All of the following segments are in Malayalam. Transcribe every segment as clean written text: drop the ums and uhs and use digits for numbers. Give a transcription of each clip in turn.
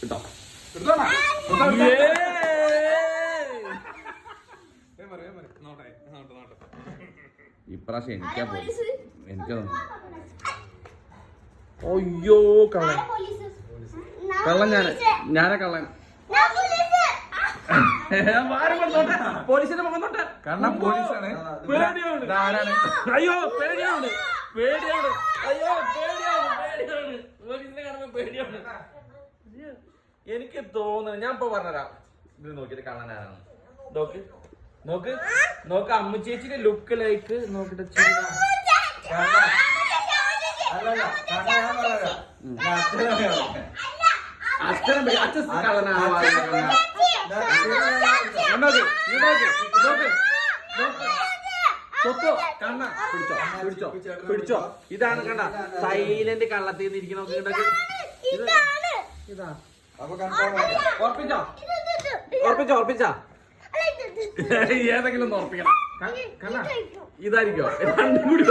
കിട്ടോ ഇപ്രാവശ്യം എനിക്കതൊന്നും അയ്യോ കള്ളൻ കള്ളൻ ഞാനാ കള്ളൻ പോലീസിന്റെ മുഖം തൊട്ട് കാരണം പോലീസാണ്. അയ്യോ പേടിയാണ് അയ്യോ പേടിയാണ് പോലീസിനെ കാണുമ്പോ പേടിയാണ്. എനിക്ക് തോന്നുന്നു ഞാൻ ഇപ്പൊ പറഞ്ഞുതരാം. ഇത് നോക്കിട്ട് കള്ളനാരാണ്. നോക്ക് അമ്മ ചേച്ചിയുടെ ലുക്ക് ലൈക്ക് നോക്കിട്ട് അച്ഛൻ കള്ളനാണ്. കണ്ണ പിടിച്ചോ ഇതാണ് കണ്ട സൈലന്റ് കള്ളത്തിൽ ഇരിക്കണോ ഇതാ ഉറപ്പിച്ചോ ഏതെങ്കിലും ഒന്ന് ഉറപ്പിക്കണം. ഇതായിരിക്കോ രണ്ടും കൂടി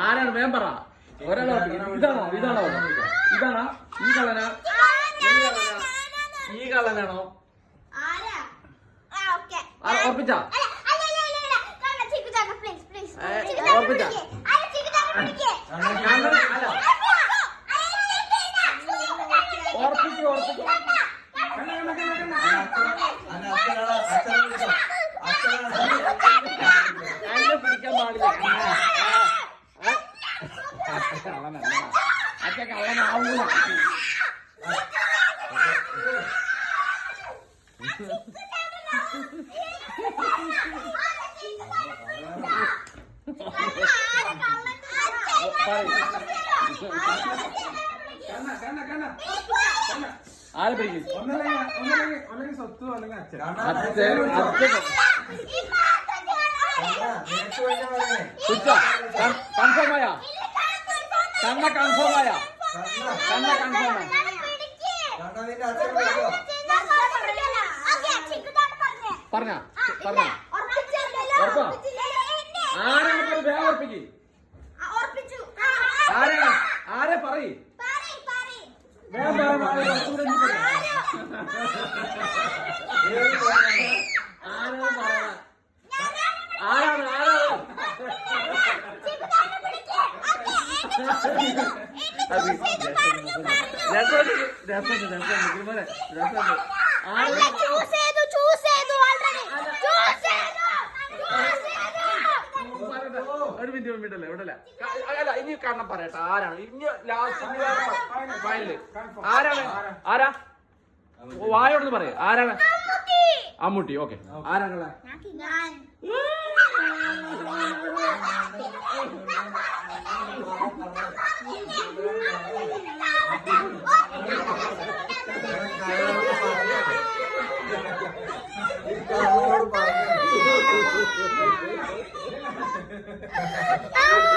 ആരാണ് വേം പറ ഒരാളോ ഇതാണോ ഈ കള്ളനാണോ ഉറപ്പിച്ച പിടിക്കാൻ പാടില്ല. അച്ഛൻ കള്ളനാവൂല. ആരെ പിടിക്കും? സ്വത്ത് അല്ലെങ്കിൽ അച്ഛൻ കൺഫേമായ കണ്ണ കൺഫേമായ പറഞ്ഞ ആരാണ് വേഗം ഉറപ്പിക്കും. ആരെ പറയും ഒരു മിനിറ്റ് വിടല്ലേ അല്ല ഇനി കാരണം പറയട്ടെ ആരാണ് ഇനി ലാസ്റ്റ് ഫൈനല് ആരാ വായോടൊന്ന് പറയാ ആരാണ്? അമ്മൂട്ടി. ഓക്കെ ആരാണുള്ള? Ah!